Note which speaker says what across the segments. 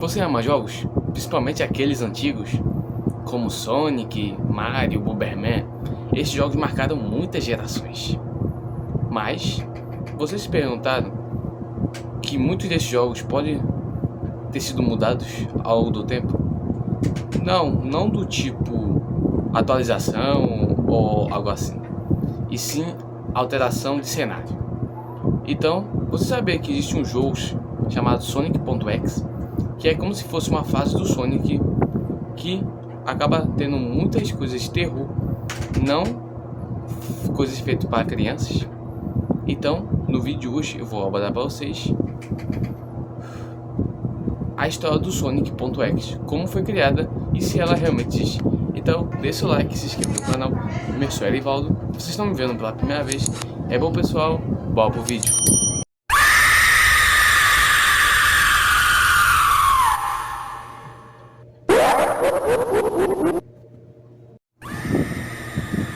Speaker 1: Você ama jogos? Principalmente aqueles antigos, como Sonic, Mario, Bomberman. Esses jogos marcaram muitas gerações. Mas, vocês se perguntaram que muitos desses jogos podem ter sido mudados ao longo do tempo? Não do tipo atualização ou algo assim, e sim alteração de cenário. Então, você sabia que existe um jogo chamado Sonic.exe, que é como se fosse uma fase do Sonic que acaba tendo muitas coisas de terror, não coisas feitas para crianças. Então, no vídeo de hoje eu vou abordar para vocês a história do Sonic.exe, como foi criada e se ela realmente existe. Então, deixa o like, se inscreva no canal. Meu sou Erivaldo, vocês estão me vendo pela primeira vez. É bom, pessoal, bora pro vídeo.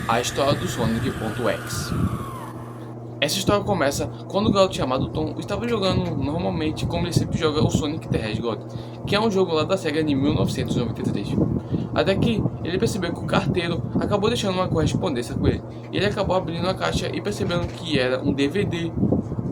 Speaker 1: A história do Sonic.exe. Essa história começa quando o garoto chamado Tom estava jogando normalmente como ele sempre joga o Sonic the Hedgehog, que é um jogo lá da SEGA de 1993. Até que ele percebeu que o carteiro acabou deixando uma correspondência com ele. Ele acabou abrindo a caixa e percebendo que era um DVD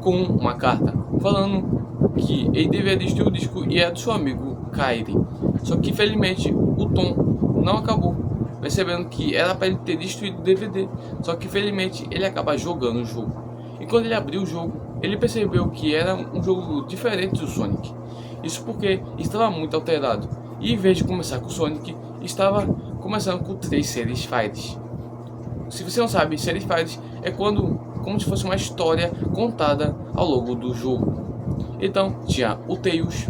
Speaker 1: com uma carta falando que ele deveria destruir o disco e era do seu amigo Kairi. Só que infelizmente o Tom não acabou percebendo que era para ele ter destruído o DVD. Só que infelizmente ele acaba jogando o jogo. E quando ele abriu o jogo, ele percebeu que era um jogo diferente do Sonic. Isso porque estava muito alterado. E em vez de começar com o Sonic, estava começando com 3 series Fires. Se você não sabe, series Fires é como se fosse uma história contada ao longo do jogo. Então tinha o Tails,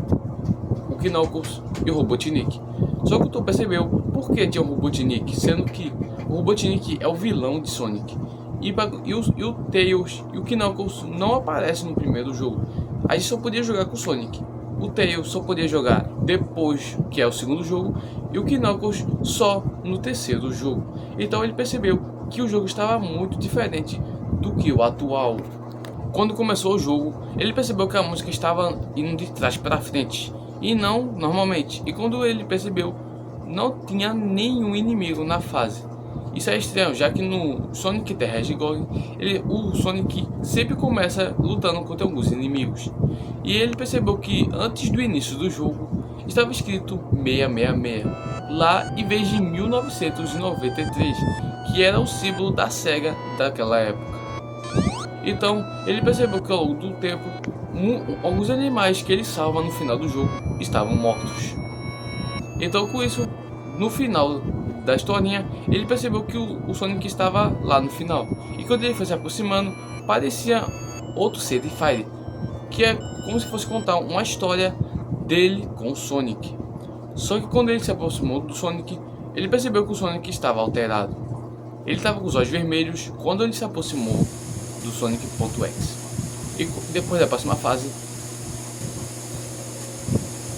Speaker 1: o Knuckles e o Robotnik. Só que o Tom percebeu por que tinha o Robotnik, sendo que o Robotnik é o vilão de Sonic. E o Tails e o Knuckles não aparecem no primeiro jogo. A gente só podia jogar com o Sonic. O Tails só podia jogar depois, que é o segundo jogo, e o Knuckles só no terceiro jogo. Então ele percebeu que o jogo estava muito diferente do que o atual. Quando começou o jogo, ele percebeu que a música estava indo de trás para frente e não normalmente. E quando ele percebeu, não tinha nenhum inimigo na fase. Isso é estranho, já que no Sonic the Hedgehog, o Sonic sempre começa lutando contra alguns inimigos. E ele percebeu que antes do início do jogo, estava escrito 666, lá em vez de 1993, que era o símbolo da SEGA daquela época. Então, ele percebeu que ao longo do tempo, alguns animais que ele salva no final do jogo estavam mortos. Então, com isso, no final da historinha, ele percebeu que o Sonic estava lá no final. E quando ele foi se aproximando, parecia outro Sede Fire, que é como se fosse contar uma história dele com o Sonic. Só que quando ele se aproximou do Sonic, ele percebeu que o Sonic estava alterado. Ele estava com os olhos vermelhos quando ele se aproximou do Sonic.exe. E depois da próxima fase,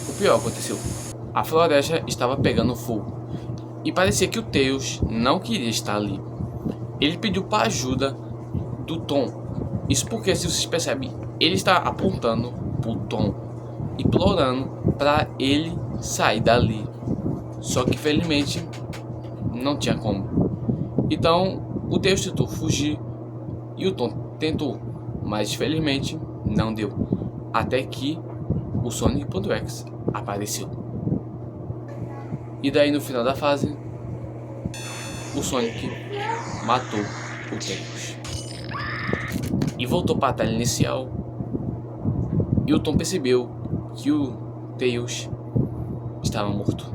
Speaker 1: o pior aconteceu. A floresta estava pegando fogo. E parecia que o Tails não queria estar ali. Ele pediu para ajuda do Tom. Isso porque, se vocês percebem, ele está apontando para o Tom, implorando para ele sair dali. Só que infelizmente não tinha como. Então o Tails tentou fugir e o Tom tentou, mas infelizmente não deu. Até que o Sonic.exe apareceu. E daí no final da fase, o Sonic matou o Tails e voltou para a batalha inicial. E o Tom percebeu que o Tails estava morto.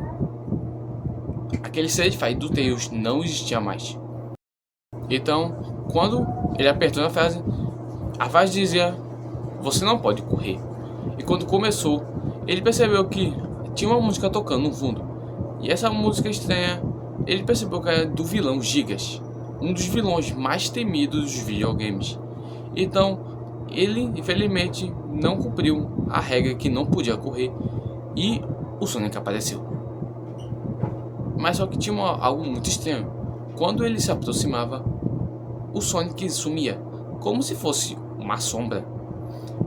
Speaker 1: Aquele Sede Fire do Tails não existia mais. Então, quando ele apertou na fase, a fase dizia: você não pode correr. E quando começou, ele percebeu que tinha uma música tocando no fundo. E essa música estranha, ele percebeu que era do vilão Gigas, um dos vilões mais temidos dos videogames. Então, ele infelizmente não cumpriu a regra que não podia correr e o Sonic apareceu. Mas só que tinha algo muito estranho. Quando ele se aproximava, o Sonic sumia, como se fosse uma sombra.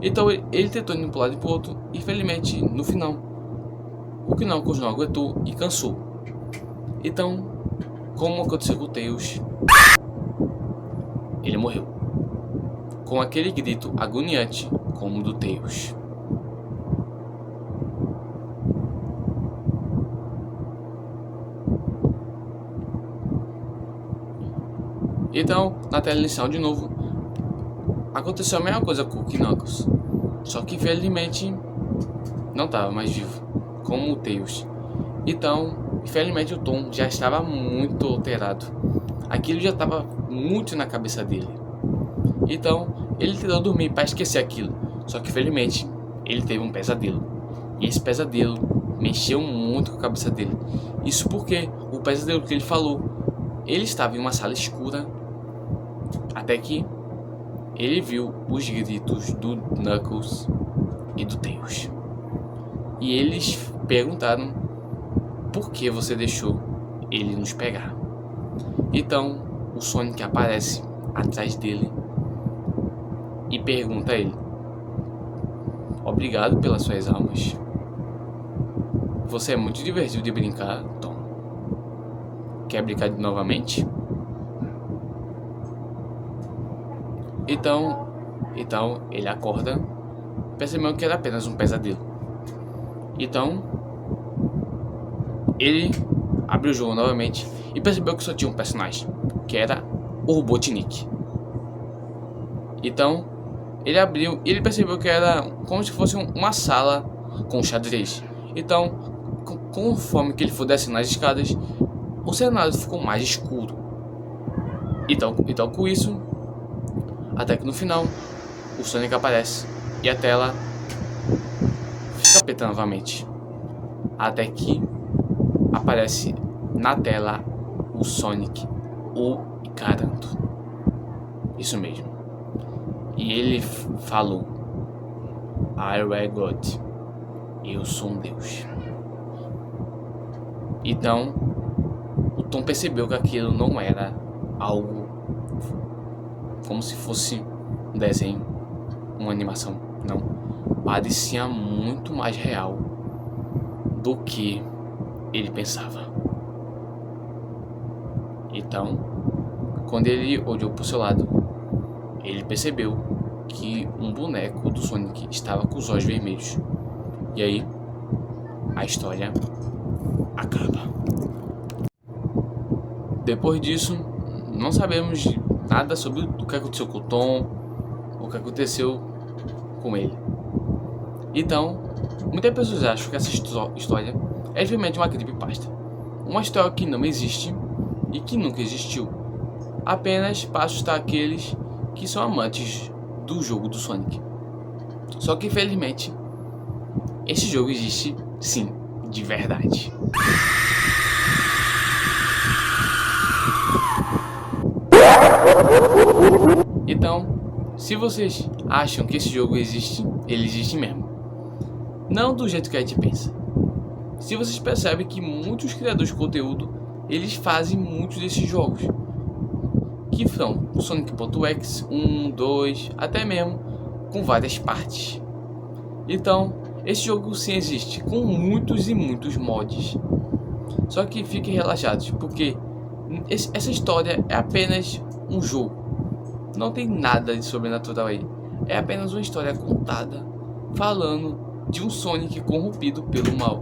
Speaker 1: Então ele tentou ir para um lado e para o outro, e infelizmente no final o Knuckles não aguentou e cansou. Então, como aconteceu com o Tails, ele morreu, com aquele grito agoniante como o do Tails. Então, na tela inicial de novo, aconteceu a mesma coisa com o Knuckles, só que infelizmente não estava mais vivo, como o Tails. Então, infelizmente o Tom já estava muito alterado, aquilo já estava muito na cabeça dele. Então, ele tentou dormir para esquecer aquilo, só que infelizmente ele teve um pesadelo, e esse pesadelo mexeu muito com a cabeça dele. Isso porque o pesadelo que ele falou, ele estava em uma sala escura, até que ele viu os gritos do Knuckles e do Tails. E eles perguntaram por que você deixou ele nos pegar. Então o Sonic aparece atrás dele e pergunta a ele: obrigado pelas suas almas. Você é muito divertido de brincar, Tom. Quer brincar novamente? Então ele acorda, percebendo que era apenas um pesadelo. Então ele abre o jogo novamente e percebeu que só tinha um personagem, que era o Robotnik. Então ele abriu e ele percebeu que era como se fosse uma sala com xadrez. Então, conforme que ele for descendo as escadas, o cenário ficou mais escuro. Então com isso, até que no final o Sonic aparece e a tela fica preta novamente, até que aparece na tela o Sonic o encarando. Isso mesmo. E ele falou: I am God. Eu sou um Deus. Então o Tom percebeu que aquilo não era algo como se fosse um desenho, uma animação. Não. Parecia muito mais real do que ele pensava. Então, quando ele olhou para o seu lado, ele percebeu que um boneco do Sonic estava com os olhos vermelhos. E aí, a história acaba. Depois disso, não sabemos nada sobre o que aconteceu com o Tom, o que aconteceu com ele. Então, muitas pessoas acham que essa história é simplesmente uma creepypasta, uma história que não existe e que nunca existiu, apenas para assustar aqueles que são amantes do jogo do Sonic. Só que infelizmente esse jogo existe sim, de verdade. Então, se vocês acham que esse jogo existe, ele existe mesmo. Não do jeito que a gente pensa. Se vocês percebem que muitos criadores de conteúdo, eles fazem muitos desses jogos, que são Sonic.exe, 1, 2, até mesmo com várias partes. Então, esse jogo sim existe, com muitos e muitos mods. Só que fiquem relaxados, porque essa história é apenas um jogo. Não tem nada de sobrenatural aí. É apenas uma história contada, falando de um Sonic corrompido pelo mal.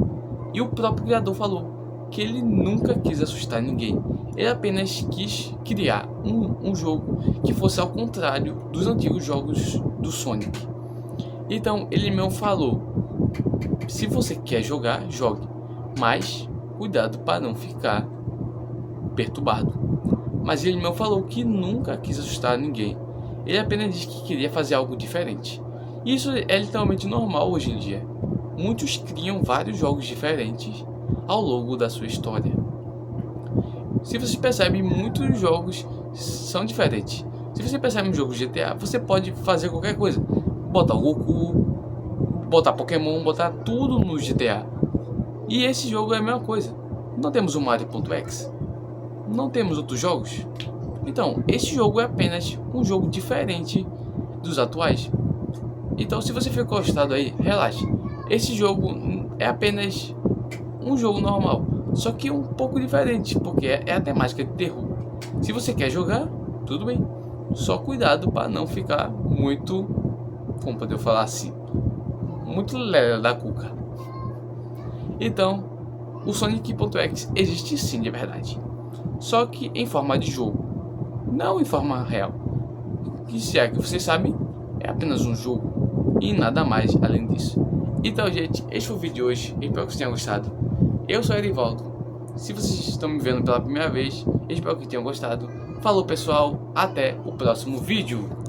Speaker 1: E o próprio criador falou que ele nunca quis assustar ninguém. Ele apenas quis criar um jogo que fosse ao contrário dos antigos jogos do Sonic. Então ele mesmo falou: se você quer jogar, jogue, mas cuidado para não ficar perturbado. Mas ele mesmo falou que nunca quis assustar ninguém. Ele apenas disse que queria fazer algo diferente. Isso é literalmente normal hoje em dia. Muitos criam vários jogos diferentes ao longo da sua história. Se você percebe, muitos jogos são diferentes. Se você percebe um jogo GTA, você pode fazer qualquer coisa. Botar o Goku, botar Pokémon, botar tudo no GTA. E esse jogo é a mesma coisa. Não temos o Mario.exe. Não temos outros jogos. Então, esse jogo é apenas um jogo diferente dos atuais. Então, se você ficou gostado aí, relaxe. Esse jogo é apenas um jogo normal, só que um pouco diferente, porque é a temática de terror. Se você quer jogar, tudo bem, só cuidado para não ficar muito, como poder falar assim, muito lelé da cuca. Então, o Sonic.exe existe sim de verdade, só que em forma de jogo, não em forma real. Que se é que vocês sabem, é apenas um jogo e nada mais além disso. Então, gente, este foi o vídeo de hoje. Espero que vocês tenham gostado. Eu sou Erivaldo. Se vocês estão me vendo pela primeira vez, espero que tenham gostado. Falou, pessoal, até o próximo vídeo.